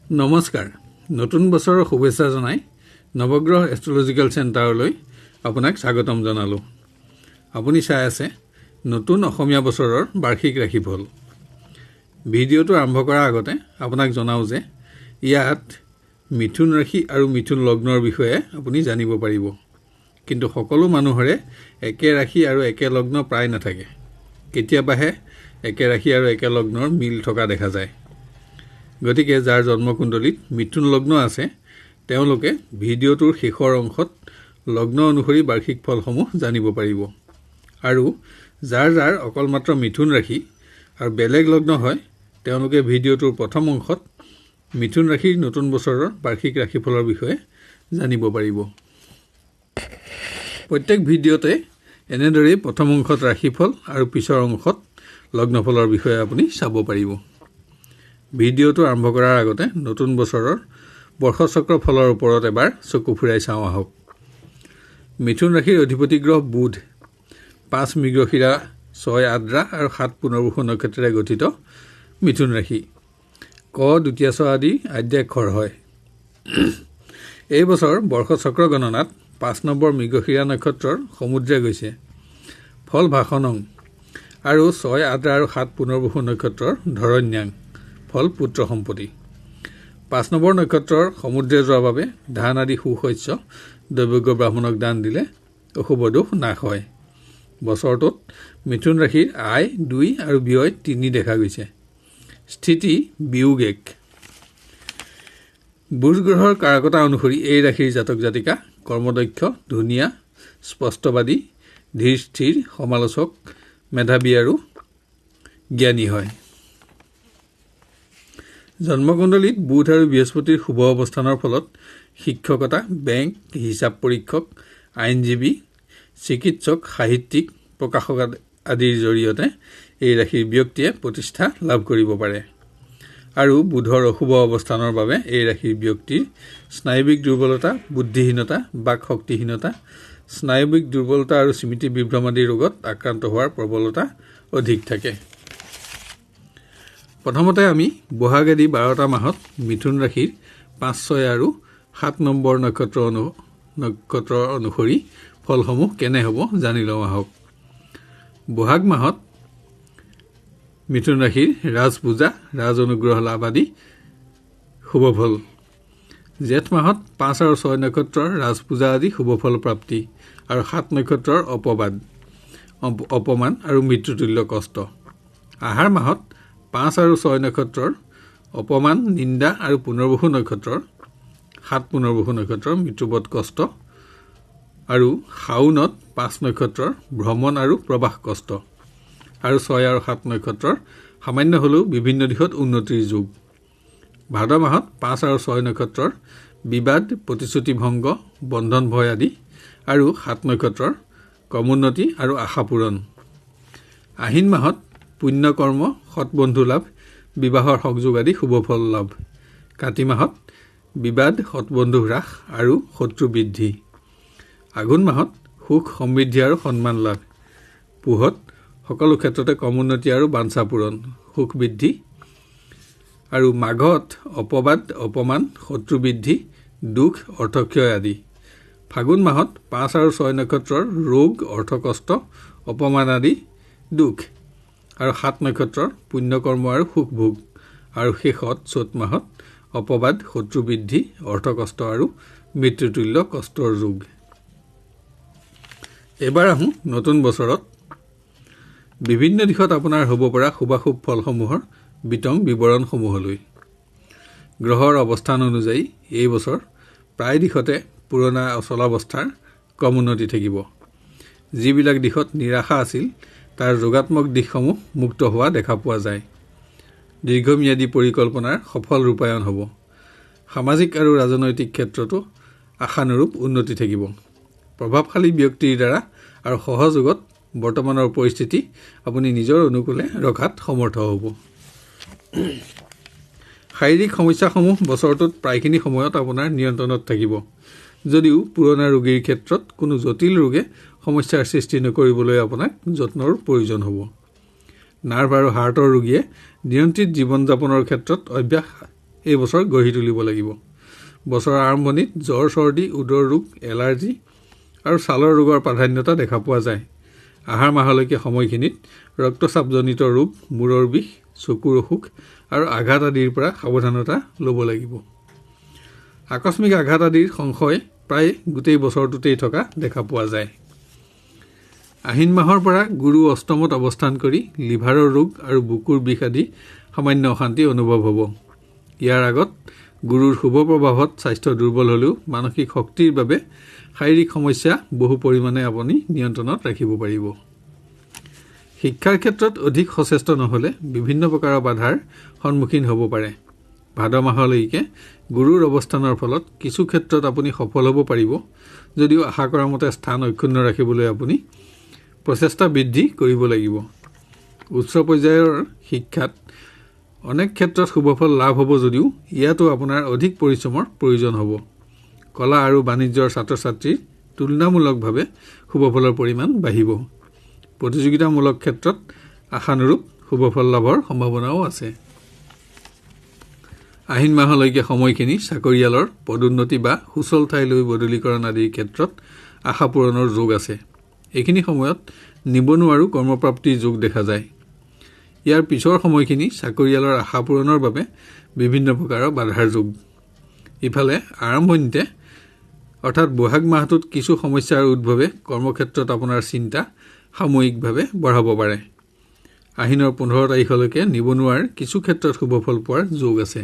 নমস্কাৰ নতুন বছৰৰ শুভেচ্ছা জনাই নৱগ্ৰহ এষ্ট্ৰলজিকেল চেণ্টাৰলৈ আপোনাক স্বাগতম জনালোঁ। আপুনি চাই আছে নতুন অসমীয়া বছৰৰ বাৰ্ষিক ৰাশিফল। ভিডিঅ'টো আৰম্ভ কৰাৰ আগতে আপোনাক জনাওঁ যে ইয়াত মিথুন ৰাশি আৰু মিথুন লগ্নৰ বিষয়ে আপুনি জানিব পাৰিব, কিন্তু সকলো মানুহৰে একে ৰাশি আৰু একে লগ্ন প্ৰায় নাথাকে। কেতিয়াবাহে একে ৰাশি আৰু একে লগ্নৰ মিল থকা দেখা যায়। গতিকে যাৰ জন্মকুণ্ডলীত মিথুন লগ্ন আছে তেওঁলোকে ভিডিঅ'টোৰ শেষৰ অংশত লগ্ন অনুসৰি বাৰ্ষিক ফলসমূহ জানিব পাৰিব, আৰু যাৰ যাৰ অকল মাত্ৰ মিথুন ৰাশি আৰু বেলেগ লগ্ন হয় তেওঁলোকে ভিডিঅ'টোৰ প্ৰথম অংশত মিথুন ৰাশিৰ নতুন বছৰৰ বাৰ্ষিক ৰাশিফলৰ বিষয়ে জানিব পাৰিব। প্ৰত্যেক ভিডিঅ'তে এনেদৰেই প্ৰথম অংশত ৰাশিফল আৰু পিছৰ অংশত লগ্নফলৰ বিষয়ে আপুনি চাব পাৰিব। ভিডিঅ'টো আৰম্ভ কৰাৰ আগতে নতুন বছৰৰ বৰ্ষচক্ৰ ফলৰ ওপৰত এবাৰ চকু ফুৰাই চাওঁ আহক। মিথুন ৰাশিৰ অধিপতি গ্ৰহ বুধ 5 মৃগশিৰা 6 আদ্ৰা আৰু 7 পুনৰ্বসু নক্ষত্ৰেৰে গঠিত মিথুন ৰাশি ক দ্বিতীয় ছ আদি আদ্যাক্ষৰ হয়। এই বছৰ বৰ্ষচক্ৰ গণনাত 5 নম্বৰ মৃগশিৰা নক্ষত্ৰৰ সমুদ্ৰে গৈছে। ফল ভাষণং আৰু 6 আদ্ৰা আৰু 7 পুনৰ্বসু নক্ষত্ৰৰ ধৰণ্যাং ফল পুত্ৰ সম্পত্তি। 5 নম্বৰ নক্ষত্ৰৰ সমুদ্ৰে যোৱাৰ বাবে ধান আদি সুশস্য দৈৱজ্ঞ ব্ৰাহ্মণক দান দিলে অশুভ দোষ নাশ হয়। বছৰটোত মিথুন ৰাশিৰ আয় 2 আৰু ব্যয় 3 দেখা গৈছে। স্থিতি বিয়োগ 1। বুধ গ্ৰহৰ কাৰকতা অনুসৰি এই ৰাশিৰ জাতক জাতিকা কৰ্মদক্ষ, ধুনীয়া, স্পষ্টবাদী, ধীৰ স্থিৰ, সমালোচক, মেধাৱী আৰু জ্ঞানী হয়। জন্মকুণ্ডলীত বুধ আৰু বৃহস্পতিৰ শুভ অৱস্থানৰ ফলত শিক্ষকতা, বেংক, হিচাপ পৰীক্ষক, আইনজীৱী, চিকিৎসক, সাহিত্যিক, প্ৰকাশক আদিৰ জৰিয়তে এই ৰাশিৰ ব্যক্তিয়ে প্ৰতিষ্ঠা লাভ কৰিব পাৰে। আৰু বুধৰ অশুভ অৱস্থানৰ বাবে এই ৰাশিৰ ব্যক্তিৰ স্নায়ৱিক দুৰ্বলতা, বুদ্ধিহীনতা, বাক শক্তিহীনতা, স্নায়ৱিক দুৰ্বলতা আৰু স্মৃতি বিভ্ৰম আদি ৰোগত আক্ৰান্ত হোৱাৰ প্ৰবলতা অধিক থাকে। প্ৰথমতে আমি বহাগ আদি 12টা মাহত মিথুন ৰাশিৰ 5, 6 আৰু 7 নম্বৰ নক্ষত্ৰ অনুসৰি ফলসমূহ কেনে হ'ব জানি লওঁ আহক। বহাগ মাহত মিথুন ৰাশিৰ ৰাজ পূজা, ৰাজ অনুগ্ৰহ লাভ আদি শুভ ফল। জেঠ মাহত 5 আৰু 6 নক্ষত্ৰৰ ৰাজ পূজা আদি শুভ ফল প্ৰাপ্তি আৰু 7 নক্ষত্ৰৰ অপমান আৰু মৃত্যুতুল্য কষ্ট। আহাৰ মাহত 5 আৰু 6 নক্ষত্ৰৰ অপমান, নিন্দা আৰু পুনৰ্বসু নক্ষত্ৰৰ 7 পুনৰ্বসু নক্ষত্ৰৰ মৃত্যুবধ কষ্ট, আৰু শাওনত 5 নক্ষত্ৰৰ ভ্ৰমণ আৰু প্ৰবাস কষ্ট, আৰু 6 আৰু 7 নক্ষত্ৰৰ সামান্য হ'লেও বিভিন্ন দিশত উন্নতিৰ যোগ। ভাদ মাহত 5 আৰু 6 নক্ষত্ৰৰ বিবাদ, প্ৰতিশ্ৰুতি ভংগ, বন্ধন ভয় আদি, আৰু 7 নক্ষত্ৰৰ কৰ্মোন্নতি আৰু আশা পূৰণ। আহিন মাহত পুণ্য কৰ্ম, সৎবন্ধু লাভ, বিবাহৰ সংযোগ আদি শুভ ফল লাভ। কাতি মাহত বিবাদ, সৎবন্ধু হ্ৰাস আৰু শত্ৰু বৃদ্ধি। আঘোণ মাহত সুখ, সমৃদ্ধি আৰু সন্মান লাভ। পুহত সকলো ক্ষেত্ৰতে কৰ্মোন্নতি আৰু বাঞ্ছা পূৰণ, সুখ বৃদ্ধি। আৰু মাঘত অপবাদ, অপমান, শত্ৰু বৃদ্ধি, দুখ, অৰ্থক্ষয় আদি। ফাগুন মাহত 5 আৰু 6 নক্ষত্ৰৰ ৰোগ, অৰ্থকষ্ট, অপমান আদি দুখ, আৰু 7 নক্ষত্ৰৰ পুণ্যকৰ্ম আৰু সুখ ভোগ। আৰু শেষত চ'ত মাহত অপবাদ, শত্ৰু বৃদ্ধি, অৰ্থকষ্ট আৰু মৃত্যুতুল্য কষ্টৰ যোগ। এইবাৰ আহোঁ নতুন বছৰত বিভিন্ন দিশত আপোনাৰ হ'ব পৰা শুভাশুভ ফলসমূহৰ বিতং বিৱৰণসমূহলৈ। গ্ৰহৰ অৱস্থান অনুযায়ী এই বছৰ প্ৰায় দিশতে পুৰণা অচলাৱস্থাৰ কম উন্নতি থাকিব। যিবিলাক দিশত নিৰাশা আছিল তাৰ যোগাত্মক দিশসমূহ মুক্ত হোৱা দেখা পোৱা যায়। দীৰ্ঘম্যাদী পৰিকল্পনাৰ সফল ৰূপায়ণ হ'ব। সামাজিক আৰু ৰাজনৈতিক ক্ষেত্ৰতো আশানুৰূপ উন্নতি থাকিব। প্ৰভাৱশালী ব্যক্তিৰ দ্বাৰা আৰু সহযোগত বৰ্তমানৰ পৰিস্থিতি আপুনি নিজৰ অনুকূলে ৰখাত সমৰ্থ হ'ব। শাৰীৰিক সমস্যাসমূহ বছৰটোত প্ৰায়খিনি সময়ত আপোনাৰ নিয়ন্ত্ৰণত থাকিব, যদিও পুৰণা ৰোগীৰ ক্ষেত্ৰত কোনো জটিল ৰোগে সমস্যাৰ সৃষ্টি নকৰিবলৈ আপোনাক যত্নৰ প্ৰয়োজন হ'ব। নাৰ্ভ আৰু হাৰ্টৰ ৰোগীয়ে নিয়ন্ত্ৰিত জীৱন যাপনৰ ক্ষেত্ৰত অভ্যাস এই বছৰ গঢ়ি তুলিব লাগিব। বছৰৰ আৰম্ভণিত জ্বৰ, চৰ্দি, উদৰ ৰোগ, এলাৰ্জি আৰু ছালৰ ৰোগৰ প্ৰাধান্যতা দেখা পোৱা যায়। আহাৰ মাহলৈকে সময়খিনিত ৰক্তচাপজনিত ৰোগ, মূৰৰ বিষ, চকুৰ অসুখ আৰু আঘাত আদিৰ পৰা সাৱধানতা ল'ব লাগিব। আকস্মিক আঘাত আদিৰ সংশয় প্ৰায় গোটেই বছৰটোতেই থকা দেখা পোৱা যায়। আহিন মাহৰ পৰা গুৰু অষ্টমত অৱস্থান কৰি লিভাৰৰ ৰোগ আৰু বুকুৰ বিষ আদি সামান্য অশান্তি অনুভৱ হ'ব। ইয়াৰ আগত গুৰুৰ শুভ প্ৰভাৱত স্বাস্থ্য দুৰ্বল হ'লেও মানসিক শক্তিৰ বাবে শাৰীৰিক সমস্যা বহু পৰিমাণে আপুনি নিয়ন্ত্ৰণত ৰাখিব পাৰিব। শিক্ষাৰ ক্ষেত্ৰত অধিক সচেষ্ট নহ'লে বিভিন্ন প্ৰকাৰৰ বাধাৰ সন্মুখীন হ'ব পাৰে। ভাদ মাহলৈকে গুৰুৰ অৱস্থানৰ ফলত কিছু ক্ষেত্ৰত আপুনি সফল হ'ব পাৰিব, যদিও আশা কৰা মতে স্থান অক্ষুণ্ণ ৰাখিবলৈ আপুনি প্ৰচেষ্টা বৃদ্ধি কৰিব লাগিব। উচ্চ পৰ্যায়ৰ শিক্ষাত অনেক ক্ষেত্ৰত শুভফল লাভ হ'ব যদিও ইয়াতো আপোনাৰ অধিক পৰিশ্ৰমৰ প্ৰয়োজন হ'ব। কলা আৰু বাণিজ্যৰ ছাত্ৰ ছাত্ৰীৰ তুলনামূলকভাৱে শুভফলৰ পৰিমাণ বাঢ়িব। প্ৰতিযোগিতামূলক ক্ষেত্ৰত আশানুৰূপ শুভফল লাভৰ সম্ভাৱনাও আছে। আহিন মাহলৈকে সময়খিনি চাকৰিয়ালৰ পদোন্নতি বা সুচল ঠাইলৈ বদলীকৰণ আদিৰ ক্ষেত্ৰত আশা পূৰণৰ যোগ আছে। এইখিনি সময়ত নিবনুৱাৰো কৰ্মপ্ৰাপ্তিৰ যোগ দেখা যায়। ইয়াৰ পিছৰ সময়খিনি চাকৰিয়ালৰ আশা পূৰণৰ বাবে বিভিন্ন প্ৰকাৰৰ বাধাৰ যোগ। ইফালে আৰম্ভণিতে অৰ্থাৎ বহাগ মাহটোত কিছু সমস্যাৰ উদ্ভৱে কৰ্মক্ষেত্ৰত আপোনাৰ চিন্তা সাময়িকভাৱে বঢ়াব পাৰে। আহিনৰ 15 তাৰিখলৈকে নিবনুৱাৰ কিছু ক্ষেত্ৰত শুভফল পোৱাৰ যোগ আছে।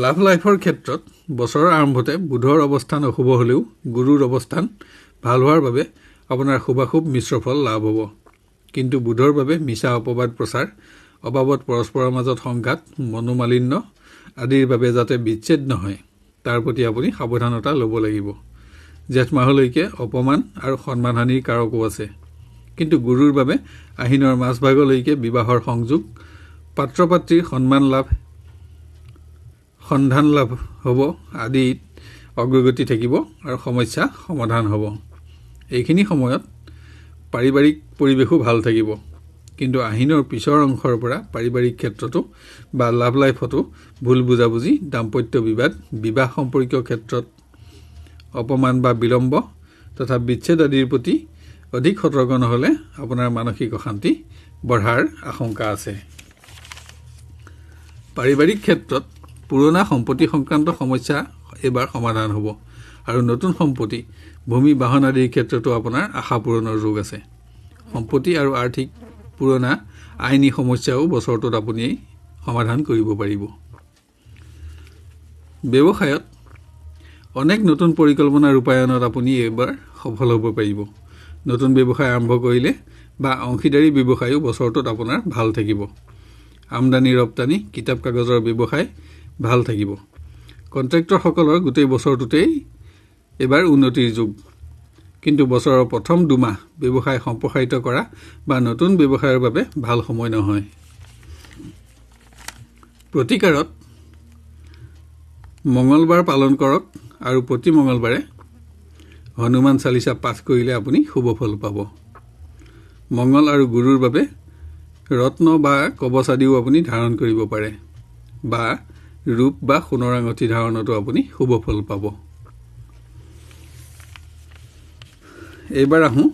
লাভ লাইফৰ ক্ষেত্ৰত বছৰৰ আৰম্ভতে বুধৰ অৱস্থান অশুভ হ'লেও গুৰুৰ অৱস্থান ভাল হোৱাৰ বাবে আপোনাৰ শুভাশুভ মিশ্ৰ ফল লাভ হ'ব। কিন্তু বুধৰ বাবে মিছা অপবাদ প্ৰচাৰ, অবাবত পৰস্পৰৰ মাজত সংঘাত, মনোমালিন্য আদিৰ বাবে যাতে বিচ্ছেদ নহয় তাৰ প্ৰতি আপুনি সাৱধানতা ল'ব লাগিব। জেঠ মাহলৈকে অপমান আৰু সন্মানহানিৰ কাৰকো আছে। কিন্তু গুৰুৰ বাবে আহিনৰ মাজভাগলৈকে বিবাহৰ সংযোগ, পাত্ৰ পাত্ৰীৰ সন্ধান লাভ হ'ব আদিত অগ্ৰগতি থাকিব আৰু সমস্যা সমাধান হ'ব। এইখিনি সময়ত পাৰিবাৰিক পৰিৱেশো ভাল থাকিব। কিন্তু আহিনৰ পিছৰ অংশৰ পৰা পাৰিবাৰিক ক্ষেত্ৰতো বা লাভ লাইফতো ভুল বুজাবুজি, দাম্পত্য বিবাদ, বিবাহ সম্পৰ্কীয় ক্ষেত্ৰত অপমান বা বিলম্ব তথা বিচ্ছেদ আদিৰ প্ৰতি অধিক সতৰ্ক নহ'লে আপোনাৰ মানসিক অশান্তি বঢ়াৰ আশংকা আছে। পাৰিবাৰিক ক্ষেত্ৰত পুৰণা সম্পত্তি সংক্ৰান্ত সমস্যা এইবাৰ সমাধান হ'ব আৰু নতুন সম্পত্তি, ভূমি, বাহন আদিৰ ক্ষেত্ৰতো আপোনাৰ আশা পূৰণৰ যোগ আছে। সম্পত্তি আৰু আৰ্থিক পুৰণা আইনী সমস্যাও বছৰটোত আপুনি সমাধান কৰিব পাৰিব। ব্যৱসায়ত অনেক নতুন পৰিকল্পনা ৰূপায়ণত আপুনি এইবাৰ সফল হ'ব পাৰিব। নতুন ব্যৱসায় আৰম্ভ কৰিলে বা অংশীদাৰী ব্যৱসায়ো বছৰটোত আপোনাৰ ভাল থাকিব। আমদানি ৰপ্তানি, কিতাপ কাগজৰ ব্যৱসায় ভাল থাকিব। কণ্ট্ৰেক্টৰসকলৰ গোটেই বছৰটোতেই এইবাৰ উন্নতিৰ যুগ। কিন্তু বছৰৰ প্ৰথম 2 মাহ ব্যৱসায় সম্প্ৰসাৰিত কৰা বা নতুন ব্যৱসায়ৰ বাবে ভাল সময় নহয়। প্ৰতিকাৰত মঙলবাৰ পালন কৰক আৰু প্ৰতি মঙলবাৰে হনুমান চালিচা পাঠ কৰিলে আপুনি শুভফল পাব। মংগল আৰু গুৰুৰ বাবে ৰত্ন বা কৱচ আদিও আপুনি ধাৰণ কৰিব পাৰে বা ৰূপ বা সোণৰ আঙঠি ধাৰণতো আপুনি শুভফল পাব। এইবাৰ আহোঁ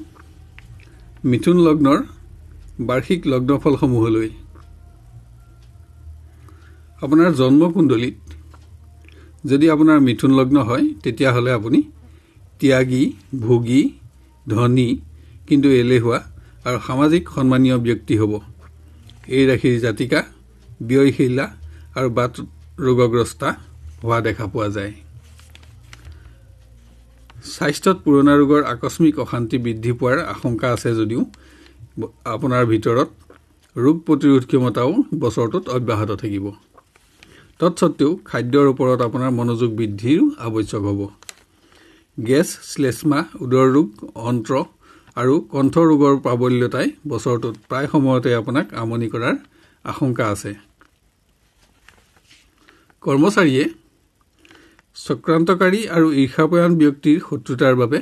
মিথুন লগ্নৰ বাৰ্ষিক লগ্নফলসমূহলৈ। আপোনাৰ জন্মকুণ্ডলীত যদি আপোনাৰ মিথুন লগ্ন হয় তেতিয়াহ'লে আপুনি ত্যাগী, ভোগী, ধনী কিন্তু এলেহুৱা আৰু সামাজিক সন্মানীয় ব্যক্তি হ'ব। এই ৰাশিৰ জাতিকা ব্যয়শীলা আৰু বাত ৰোগগ্ৰস্তা হোৱা দেখা পোৱা যায়। স্বাস্থ্যত পুৰণা ৰোগৰ আকস্মিক অশান্তি বৃদ্ধি পোৱাৰ আশংকা আছে যদিও আপোনাৰ ভিতৰত ৰোগ প্ৰতিৰোধ ক্ষমতাও বছৰটোত অব্যাহত থাকিব। তৎসত্ত্বেও খাদ্যৰ ওপৰত আপোনাৰ মনোযোগ বৃদ্ধিৰো আৱশ্যক হ'ব। গেছ, শ্লেষ্মা, উদৰ ৰোগ, অন্ত্ৰ আৰু কণ্ঠ ৰোগৰ প্ৰাবল্যতাই বছৰটোত প্ৰায় সময়তে আপোনাক আমনি কৰাৰ আশংকা আছে। কৰ্মচাৰীয়ে চক্ৰান্তকাৰী আৰু ঈৰ্ষাপৰায়ণ ব্যক্তিৰ শত্ৰুতাৰ বাবে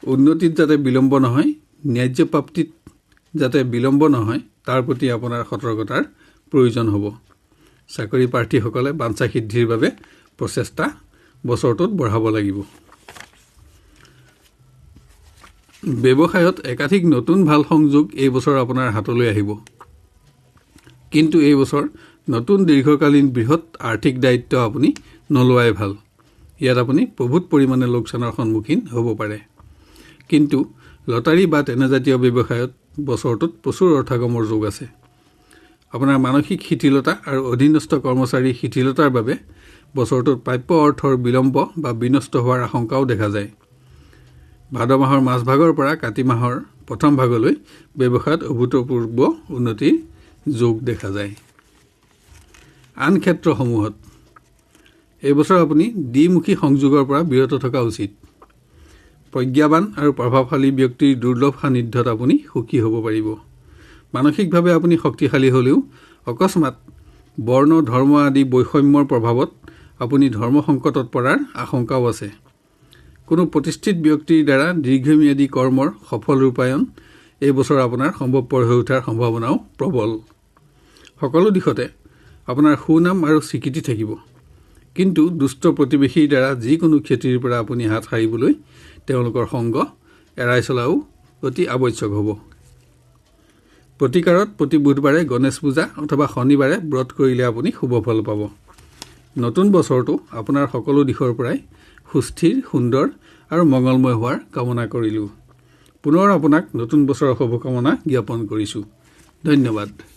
উন্নতিত যাতে বিলম্ব নহয়, ন্যায্য প্ৰাপ্তিত যাতে বিলম্ব নহয় তাৰ প্ৰতি আপোনাৰ সতৰ্কতাৰ প্ৰয়োজন হ'ব। চাকৰি প্ৰাৰ্থীসকলে বাঞ্ছা সিদ্ধিৰ বাবে প্ৰচেষ্টা বছৰটোত বঢ়াব লাগিব। ব্যৱসায়ত একাধিক নতুন ভাল সংযোগ এই বছৰ আপোনাৰ হাতলৈ আহিব। কিন্তু এই বছৰ নতুন দীৰ্ঘকালীন বৃহৎ আৰ্থিক দায়িত্ব আপুনি নলোৱাই ভাল। ইয়াত আপুনি বহুত পৰিমাণে লোকচানৰ সন্মুখীন হ'ব পাৰে। কিন্তু লটাৰী বা তেনেজাতীয় ব্যৱসায়ত বছৰটোত প্ৰচুৰ অৰ্থগমৰ যোগ আছে। আপোনাৰ মানসিক শিথিলতা আৰু অধীনস্থ কৰ্মচাৰীৰ শিথিলতাৰ বাবে বছৰটোত প্ৰাপ্য অৰ্থৰ বিলম্ব বা বিনষ্ট হোৱাৰ আশংকাও দেখা যায়। ভাদ মাহৰ মাজভাগৰ পৰা কাতি মাহৰ প্ৰথম ভাগলৈ ব্যৱসায়ত অভূতপূৰ্ব উন্নতিৰ যোগ দেখা যায়। আন ক্ষেত্ৰসমূহত এইবছৰ আপুনি দ্বিমুখী সংযোগৰ পৰা বিৰত থকা উচিত। প্ৰজ্ঞাবান আৰু প্ৰভাৱশালী ব্যক্তিৰ দুৰ্লভ সান্নিধ্যত আপুনি সুখী হ'ব পাৰিব। মানসিকভাৱে আপুনি শক্তিশালী হ'লেও অকস্মাত বৰ্ণ ধৰ্ম আদি বৈষম্যৰ প্ৰভাৱত আপুনি ধৰ্ম সংকটত পৰাৰ আশংকাও আছে। কোনো প্ৰতিষ্ঠিত ব্যক্তিৰ দ্বাৰা দীৰ্ঘম্যাদী কৰ্মৰ সফল ৰূপায়ণ এই বছৰ আপোনাৰ সম্ভৱপৰ হৈ উঠাৰ সম্ভাৱনাও প্ৰবল। সকলো দিশতে আপোনাৰ সুনাম আৰু স্বীকৃতি থাকিব। কিন্তু দুষ্ট প্ৰতিবেশীৰ দ্বাৰা যিকোনো ক্ষতিৰ পৰা আপুনি হাত সাৰিবলৈ তেওঁলোকৰ সংগ এৰাই চলাও অতি আৱশ্যক হ'ব। প্ৰতিকাৰত প্ৰতি বুধবাৰে গণেশ পূজা অথবা শনিবাৰে ব্ৰত কৰিলে আপুনি শুভ ফল পাব। নতুন বছৰটো আপোনাৰ সকলো দিশৰ পৰাই সুস্থিৰ, সুন্দৰ আৰু মংগলময় হোৱাৰ কামনা কৰিলোঁ। পুনৰ আপোনাক নতুন বছৰৰ শুভকামনা জ্ঞাপন কৰিছোঁ। ধন্যবাদ।